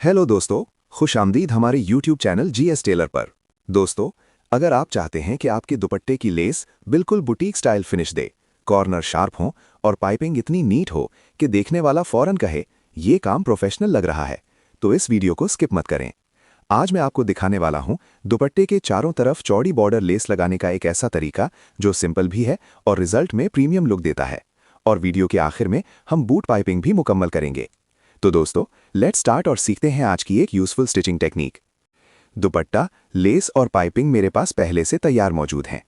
Hello दोस्तों, खुशामदीद हमारे YouTube channel GS Taylor पर। दोस्तों, अगर आप चाहते हैं कि आपके दुपट्टे की लेस बिल्कुल बुटीक स्टाइल फिनिश दे, कॉर्नर शार्प हो और पाइपिंग इतनी नीट हो कि देखने वाला फौरन कहे ये काम प्रोफेशनल लग रहा है, तो इस वीडियो को स्किप मत करें। आज मैं आपको दिखाने वाला हूं दुपट्टे के चारों तरफ चौड़ी बॉर्डर लेस लगाने का एक ऐसा तरीका जो सिंपल भी है और रिजल्ट में प्रीमियम लुक देता है। और वीडियो के आखिर में हम बूट पाइपिंग भी मुकम्मल करेंगे। तो दोस्तों, लेट्स स्टार्ट और सीखते हैं आज की एक यूजफुल स्टिचिंग टेक्निक। दुपट्टा, लेस और पाइपिंग मेरे पास पहले से तैयार मौजूद हैं।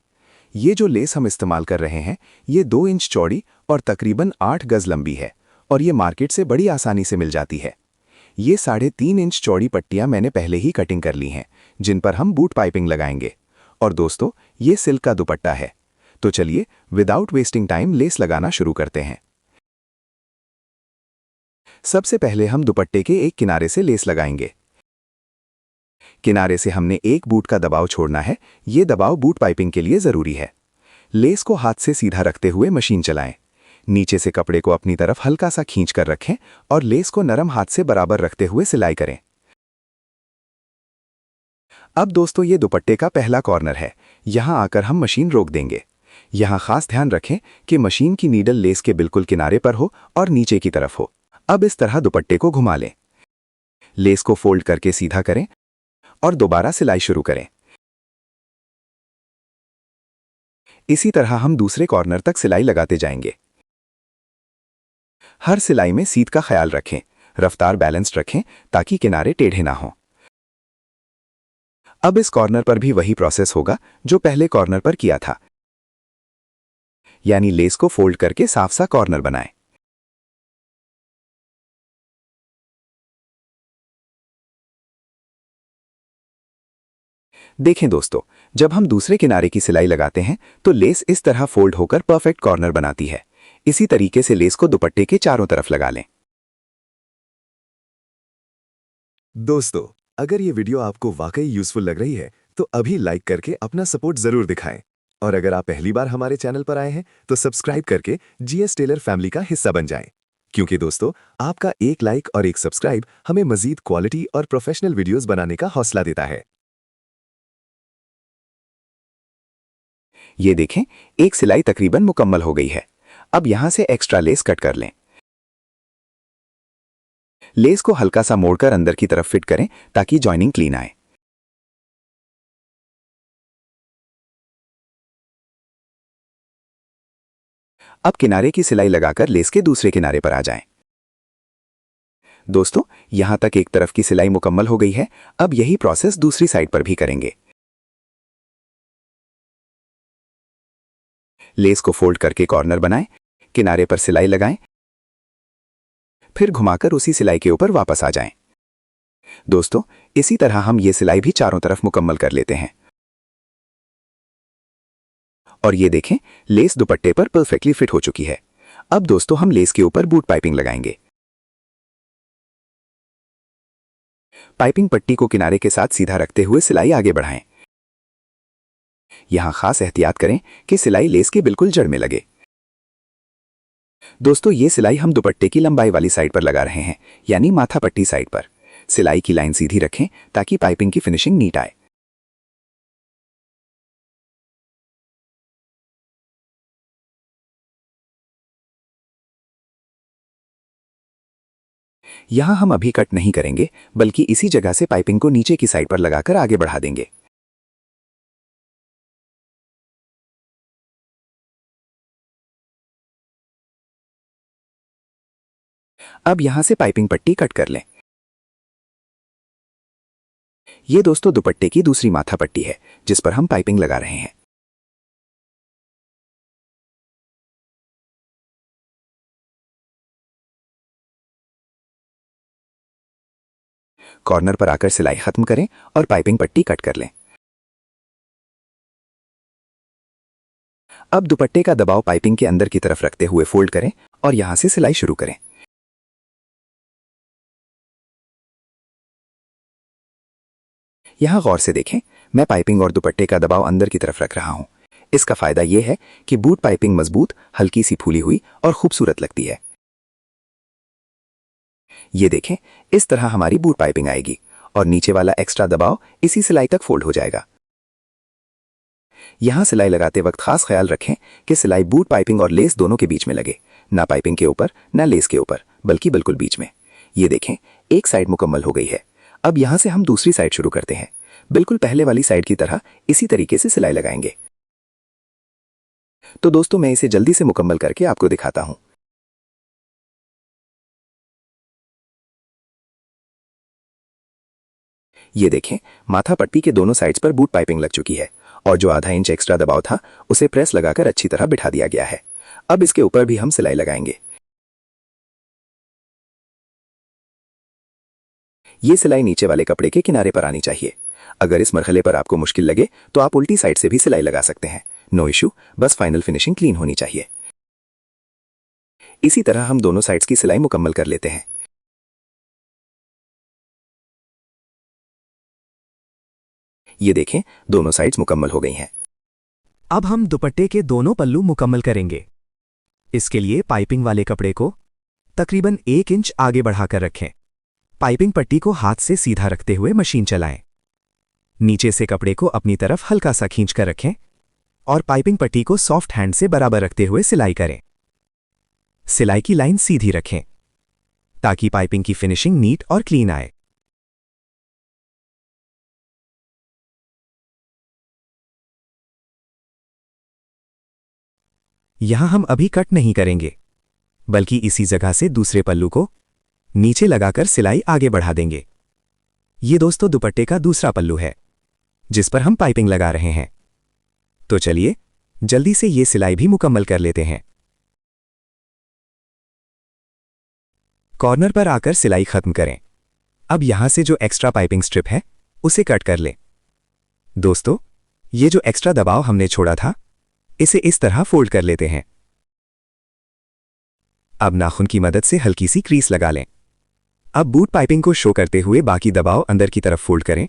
ये जो लेस हम इस्तेमाल कर रहे हैं, ये 2 इंच चौड़ी और तकरीबन 8 गज लंबी है और ये मार्केट से बड़ी आसानी से मिल जाती है। ये 3.5 इंच चौड़ी पट्टियां मैंने पहले ही कटिंग कर ली हैं, जिन पर हम बूट पाइपिंग लगाएंगे। और दोस्तों, ये सिल्क का दुपट्टा है। तो चलिए विदाउट वेस्टिंग टाइम लेस लगाना शुरू करते हैं। सबसे पहले हम दुपट्टे के एक किनारे से लेस लगाएंगे। किनारे से हमने एक बूट का दबाव छोड़ना है। ये दबाव बूट पाइपिंग के लिए जरूरी है। लेस को हाथ से सीधा रखते हुए मशीन चलाएं। नीचे से कपड़े को अपनी तरफ हल्का सा खींच कर रखें और लेस को नरम हाथ से बराबर रखते हुए सिलाई करें। अब दोस्तों, ये दुपट्टे का पहला कॉर्नर है। यहां आकर हम मशीन रोक देंगे। यहां खास ध्यान रखें कि मशीन की नीडल लेस के बिल्कुल किनारे पर हो और नीचे की तरफ हो। अब इस तरह दुपट्टे को घुमा लें। लेस को फोल्ड करके सीधा करें और दोबारा सिलाई शुरू करें। इसी तरह हम दूसरे कॉर्नर तक सिलाई लगाते जाएंगे। हर सिलाई में सीध का ख्याल रखें, रफ्तार बैलेंस्ड रखें ताकि किनारे टेढ़े ना हों। अब इस कॉर्नर पर भी वही प्रोसेस होगा जो पहले कॉर्नर पर किया था, यानी लेस को फोल्ड करके साफ सा कॉर्नर बनाएं। देखें दोस्तों, जब हम दूसरे किनारे की सिलाई लगाते हैं तो लेस इस तरह फोल्ड होकर परफेक्ट कॉर्नर बनाती है। इसी तरीके से लेस को दुपट्टे के चारों तरफ लगा लें। दोस्तों, अगर ये वीडियो आपको वाकई यूजफुल लग रही है तो अभी लाइक करके अपना सपोर्ट जरूर दिखाएं। और अगर आप पहली बार हमारे चैनल पर आए हैं तो सब्सक्राइब करके जीएस टेलर फैमिली का हिस्सा बन जाएं। क्योंकि दोस्तों, आपका एक लाइक और एक सब्सक्राइब हमें मजीद क्वालिटी और प्रोफेशनल वीडियोस बनाने का हौसला देता है। ये देखें, एक सिलाई तकरीबन मुकम्मल हो गई है। अब यहां से एक्स्ट्रा लेस कट कर लें। लेस को हल्का सा मोड़कर अंदर की तरफ फिट करें ताकि जॉइनिंग क्लीन आए। अब किनारे की सिलाई लगाकर लेस के दूसरे किनारे पर आ जाएं। दोस्तों, यहां तक एक तरफ की सिलाई मुकम्मल हो गई है। अब यही प्रोसेस दूसरी साइड पर भी करेंगे। लेस को फोल्ड करके कॉर्नर बनाएं, किनारे पर सिलाई लगाएं, फिर घुमाकर उसी सिलाई के ऊपर वापस आ जाएं। दोस्तों, इसी तरह हम ये सिलाई भी चारों तरफ मुकम्मल कर लेते हैं। और ये देखें, लेस दुपट्टे पर परफेक्टली फिट हो चुकी है। अब दोस्तों, हम लेस के ऊपर बूट पाइपिंग लगाएंगे। पाइपिंग पट्टी को किनारे के साथ सीधा रखते हुए सिलाई आगे बढ़ाएं। यहां खास एहतियात करें कि सिलाई लेस के बिल्कुल जड़ में लगे। दोस्तों, ये सिलाई हम दुपट्टे की लंबाई वाली साइड पर लगा रहे हैं, यानी माथा पट्टी साइड पर। सिलाई की लाइन सीधी रखें ताकि पाइपिंग की फिनिशिंग नीट आए। यहां हम अभी कट नहीं करेंगे, बल्कि इसी जगह से पाइपिंग को नीचे की साइड पर लगाकर आगे बढ़ा देंगे। अब यहां से पाइपिंग पट्टी कट कर लें। ये दोस्तों दुपट्टे की दूसरी माथा पट्टी है जिस पर हम पाइपिंग लगा रहे हैं। कॉर्नर पर आकर सिलाई खत्म करें और पाइपिंग पट्टी कट कर लें। अब दुपट्टे का दबाव पाइपिंग के अंदर की तरफ रखते हुए फोल्ड करें और यहां से सिलाई शुरू करें। यहां गौर से देखें, मैं पाइपिंग और दुपट्टे का दबाव अंदर की तरफ रख रहा हूं। इसका फायदा यह है कि बूट पाइपिंग मजबूत, हल्की सी फूली हुई और खूबसूरत लगती है। ये देखें, इस तरह हमारी बूट पाइपिंग आएगी और नीचे वाला एक्स्ट्रा दबाव इसी सिलाई तक फोल्ड हो जाएगा। यहां सिलाई लगाते वक्त खास ख्याल रखें कि सिलाई बूट पाइपिंग और लेस दोनों के बीच में लगे, ना पाइपिंग के ऊपर ना लेस के ऊपर, बल्कि बिल्कुल बीच में। ये देखें, एक साइड मुकम्मल हो गई है। अब यहां से हम दूसरी साइड शुरू करते हैं। बिल्कुल पहले वाली साइड की तरह इसी तरीके से सिलाई लगाएंगे। तो दोस्तों, मैं इसे जल्दी से मुकम्मल करके आपको दिखाता हूं। ये देखें, माथा पट्टी के दोनों साइड्स पर बूट पाइपिंग लग चुकी है और जो आधा इंच एक्स्ट्रा दबाव था उसे प्रेस लगाकर अच्छी तरह बिठा दिया गया है। अब इसके ऊपर भी हम सिलाई लगाएंगे। ये सिलाई नीचे वाले कपड़े के किनारे पर आनी चाहिए। अगर इस मरहले पर आपको मुश्किल लगे तो आप उल्टी साइड से भी सिलाई लगा सकते हैं, नो इशू, बस फाइनल फिनिशिंग क्लीन होनी चाहिए। इसी तरह हम दोनों साइड्स की सिलाई मुकम्मल कर लेते हैं। ये देखें, दोनों साइड्स मुकम्मल हो गई हैं। अब हम दुपट्टे के दोनों पल्लू मुकम्मल करेंगे। इसके लिए पाइपिंग वाले कपड़े को तकरीबन 1 इंच आगे बढ़ाकर रखें। पाइपिंग पट्टी को हाथ से सीधा रखते हुए मशीन चलाएं। नीचे से कपड़े को अपनी तरफ हल्का सा खींचकर रखें और पाइपिंग पट्टी को सॉफ्ट हैंड से बराबर रखते हुए सिलाई करें। सिलाई की लाइन सीधी रखें ताकि पाइपिंग की फिनिशिंग नीट और क्लीन आए। यहां हम अभी कट नहीं करेंगे, बल्कि इसी जगह से दूसरे पल्लू को नीचे लगाकर सिलाई आगे बढ़ा देंगे। ये दोस्तों दुपट्टे का दूसरा पल्लू है जिस पर हम पाइपिंग लगा रहे हैं। तो चलिए जल्दी से ये सिलाई भी मुकम्मल कर लेते हैं। कॉर्नर पर आकर सिलाई खत्म करें। अब यहां से जो एक्स्ट्रा पाइपिंग स्ट्रिप है उसे कट कर लें। दोस्तों, ये जो एक्स्ट्रा दबाव हमने छोड़ा था इसे इस तरह फोल्ड कर लेते हैं। अब नाखून की मदद से हल्की सी क्रीज लगा लें। अब बूट पाइपिंग को शो करते हुए बाकी दबाव अंदर की तरफ फोल्ड करें,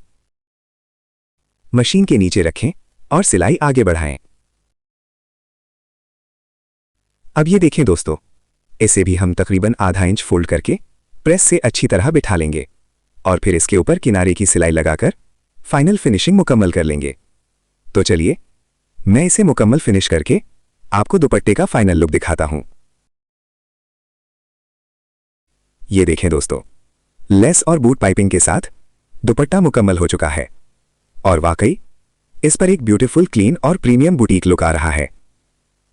मशीन के नीचे रखें और सिलाई आगे बढ़ाएं। अब ये देखें दोस्तों, इसे भी हम तकरीबन आधा इंच फोल्ड करके प्रेस से अच्छी तरह बिठा लेंगे और फिर इसके ऊपर किनारे की सिलाई लगाकर फाइनल फिनिशिंग मुकम्मल कर लेंगे। तो चलिए मैं इसे मुकम्मल फिनिश करके आपको दुपट्टे का फाइनल लुक दिखाता हूं। ये देखें दोस्तों, लेस और बूट पाइपिंग के साथ दुपट्टा मुकम्मल हो चुका है और वाकई इस पर एक ब्यूटीफुल, क्लीन और प्रीमियम बुटीक लुक आ रहा है।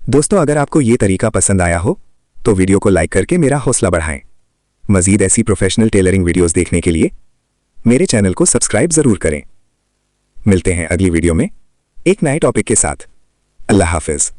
दोस्तों, अगर आपको ये तरीका पसंद आया हो तो वीडियो को लाइक करके मेरा हौसला बढ़ाएं। मजीद ऐसी प्रोफेशनल टेलरिंग वीडियोस देखने के लिए मेरे चैनल को सब्सक्राइब जरूर करें। मिलते हैं अगली वीडियो में एक नए टॉपिक के साथ। अल्लाह हाफिज।